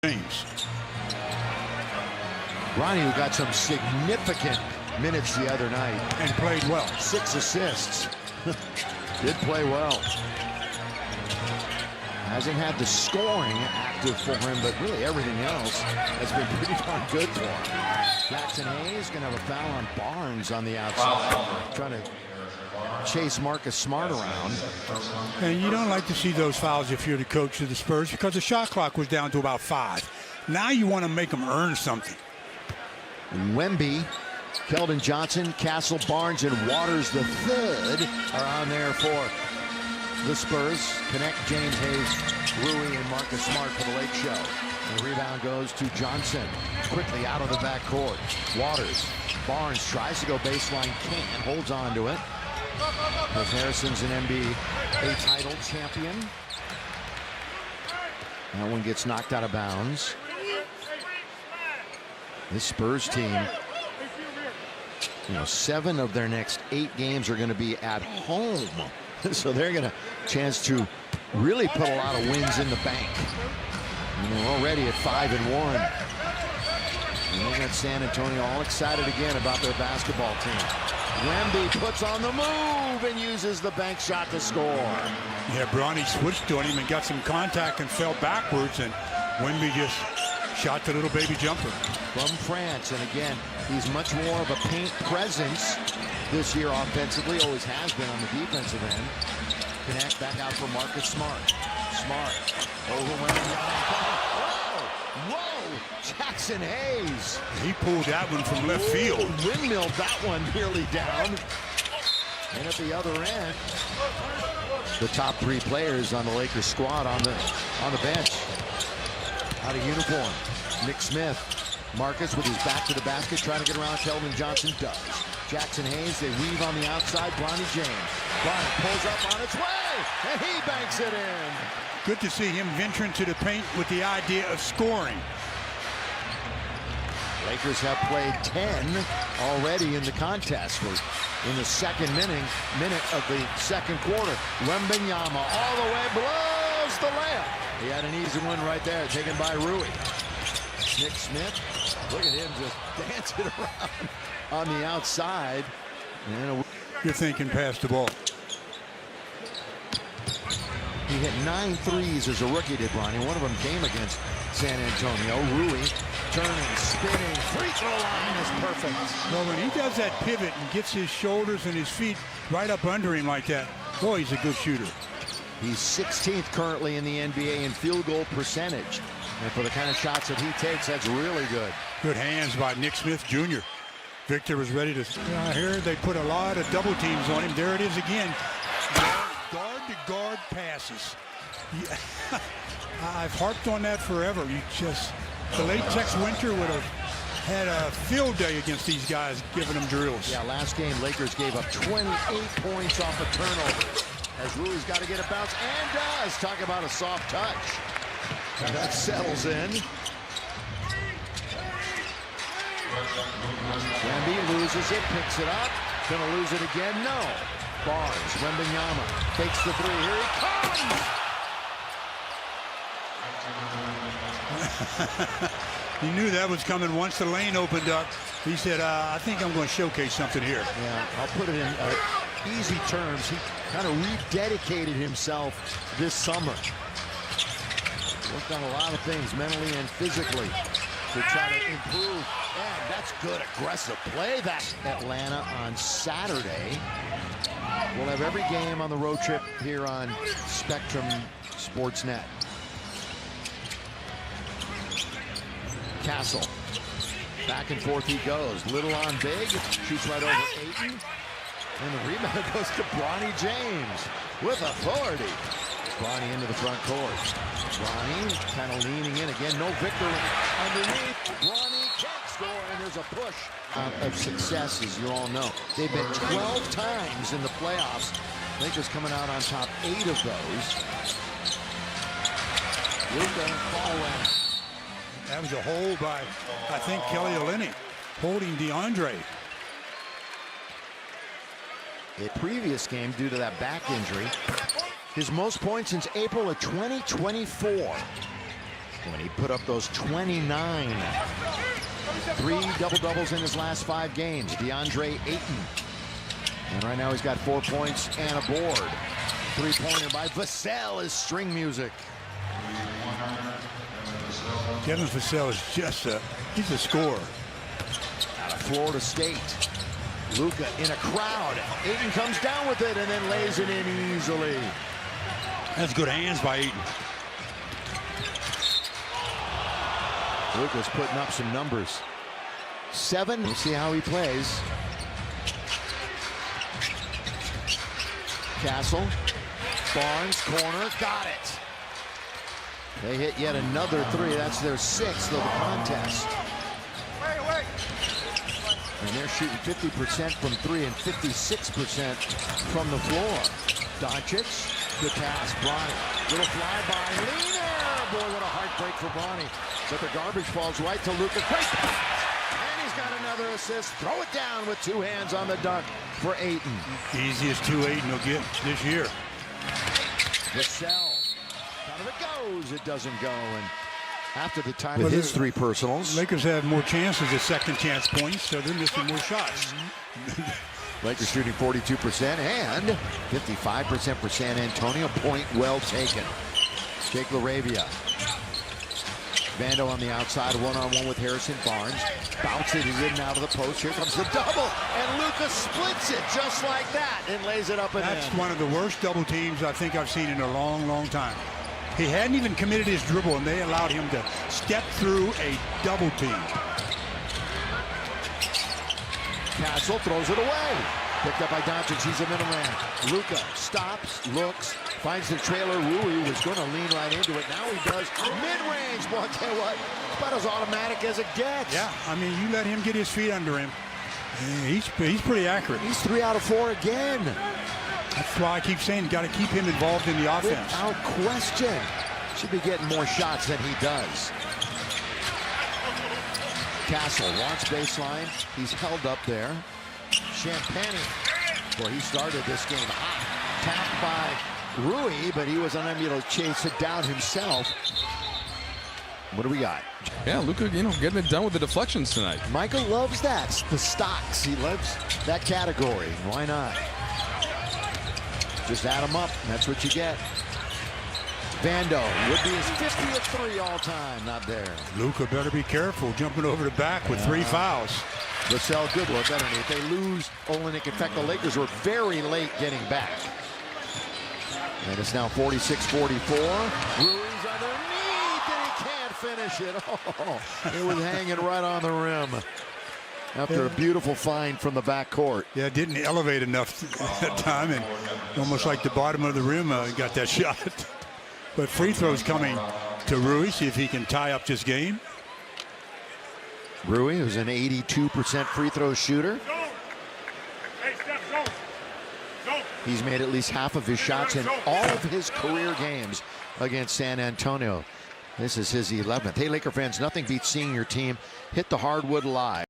James. Ronnie, who got some significant minutes the other night. And played well. 6 assists. Did play well. Hasn't had the scoring active for him, but really everything else has been pretty darn good for him. Jackson Hayes going to have a foul on Barnes on the outside. Trying to chase Marcus Smart around. And you don't like to see those fouls if you're the coach of the Spurs, because the shot clock was down to about 5. Now you want to make them earn something. Wemby, Keldon Johnson, Castle, Barnes, and Waters the third are on there for the Spurs. Connect James Hayes, Rui, and Marcus Smart for the Lake Show. And the rebound goes to Johnson. Quickly out of the backcourt. Waters. Barnes tries to go baseline, can't, holds on to it. Because Harrison's an NBA title champion. That one gets knocked out of bounds. This Spurs team, 7 of their next 8 games are going to be at home. So they're going to chance to really put a lot of wins in the bank. And they're already at 5-1. And they got San Antonio all excited again about their basketball team. Wemby puts on the move and uses the bank shot to score. Yeah, Bronny switched on him and got some contact and fell backwards, and Wemby just shot the little baby jumper. From France, and again, he's much more of a paint presence this year offensively, always has been on the defensive end. Connect back out for Marcus Smart. Smart overwhelming. Whoa! Jackson Hayes. He pulled that one from left field. Windmilled that one nearly down. And at the other end, the top 3 players on the Lakers squad on the bench. Out of uniform. Nick Smith. Marcus with his back to the basket, trying to get around. Keldon Johnson does. Jackson Hayes, they weave on the outside. Bronny James. Bronny pulls up on its way, and he banks it in. Good to see him venturing to the paint with the idea of scoring. Lakers have played 10 already in the contest. We're in the second minute of the second quarter. Wembanyama all the way, blows the layup. He had an easy one right there, taken by Rui. Nick Smith, look at him just dancing around on the outside. And you're thinking pass the ball. He hit 9 threes as a rookie, did Ronnie. One of them came against San Antonio. Rui turning, spinning, free throw line is perfect. Well, when he does that pivot and gets his shoulders and his feet right up under him like that, boy, he's a good shooter. He's 16th currently in the NBA in field goal percentage. And for the kind of shots that he takes, that's really good. Good hands by Nick Smith Jr. Victor was ready to. I hear they put a lot of double teams on him. There it is again. Guard to guard passes. Yeah. I've harped on that forever. The late Tex Winter would have had a field day against these guys, giving them drills. Yeah, last game Lakers gave up 28 points off a turnover. As Rui's got to get a bounce, and does. Talk about a soft touch. And that settles in. Wemby loses it, picks it up. Gonna lose it again? No. Barnes, Wembanyama fakes the 3. Here he comes! He knew that was coming once the lane opened up. He said, I think I'm going to showcase something here. Yeah, I'll put it in easy terms. He kind of rededicated himself this summer. Worked on a lot of things mentally and physically to try to improve. And that's good aggressive play. That's Atlanta on Saturday. We'll have every game on the road trip here on Spectrum Sportsnet. Castle. Back and forth he goes. Little on big. Shoots right over Ayton. And the rebound goes to Bronny James with authority. Bronny into the front court. Bronny kind of leaning in again. No Victor underneath. Bronny can't score, and there's a push of success, as you all know. They've been 12 times in the playoffs. Lakers coming out on top 8 of those. Luka and Paul. That was a hold by, I think, Kelly Olynyk holding DeAndre. A previous game due to that back injury. His most points since April of 2024. when he put up those 29. 3 double-doubles in his last 5 games. DeAndre Ayton. And right now he's got 4 points and a board. 3-pointer by Vassell is string music. Kevin Vassell is just he's a scorer. Out of Florida State. Luka in a crowd. Ayton comes down with it and then lays it in easily. That's good hands by Ayton. Luka's putting up some numbers. 7. We'll see how he plays. Castle. Barnes, corner, got it. They hit yet another 3. That's their 6th of the contest. And they're shooting 50% from 3 and 56% from the floor. Doncic, good pass, Bronny. Little flyby, Leaner! Boy, what a heartbreak for Bronny. But the garbage falls right to Luka. Great pass! And he's got another assist. Throw it down with 2 hands on the dunk for Ayton. Easiest 2 Ayton will get this year. Vassell. Out of it goes. It doesn't go. And after the time with his 3 personals. Lakers have more chances at second chance points, so they're missing more shots. Lakers shooting 42% and 55% for San Antonio. Point well taken. Jake LaRavia. Vando on the outside, one-on-one with Harrison Barnes. Bounces it in and out of the post. Here comes the double, and Luka splits it just like that and lays it up and in. That's one of the worst double teams I think I've seen in a long, long time. He hadn't even committed his dribble, and they allowed him to step through a double team. Castle throws it away. Picked up by Doncic. He's a middleman. Luka stops, looks, finds the trailer. Rui was going to lean right into it. Now he does. Mid-range. Boy, I tell you what, it's about as automatic as it gets. Yeah, I mean, you let him get his feet under him. He's pretty accurate. He's 3 out of 4 again. That's why I keep saying, got to keep him involved in the offense. Without question. Should be getting more shots than he does. Castle, launch baseline. He's held up there. Champagny. Boy, he started this game hot. Tapped by Rui, but he was unable to chase it down himself. What do we got? Yeah, Luka, getting it done with the deflections tonight. Michael loves that. The stocks. He loves that category. Why not? Just add them up. That's what you get. Vando would be his 50th 3 all time. Not there. Luka better be careful jumping over the back with 3 fouls. Vassell, good look underneath. They lose Olenek. In fact, the Lakers were very late getting back. And it's now 46-44. Rui's underneath, and he can't finish it. Oh, it was hanging right on the rim after a beautiful find from the backcourt. Yeah, it didn't elevate enough that time, and almost like the bottom of the rim got that shot. But free throws coming to Rui. See if he can tie up this game. Rui, who's an 82% free throw shooter. He's made at least half of his shots in all of his career games against San Antonio. This is his 11th. Hey, Laker fans, nothing beats seeing your team hit the hardwood live.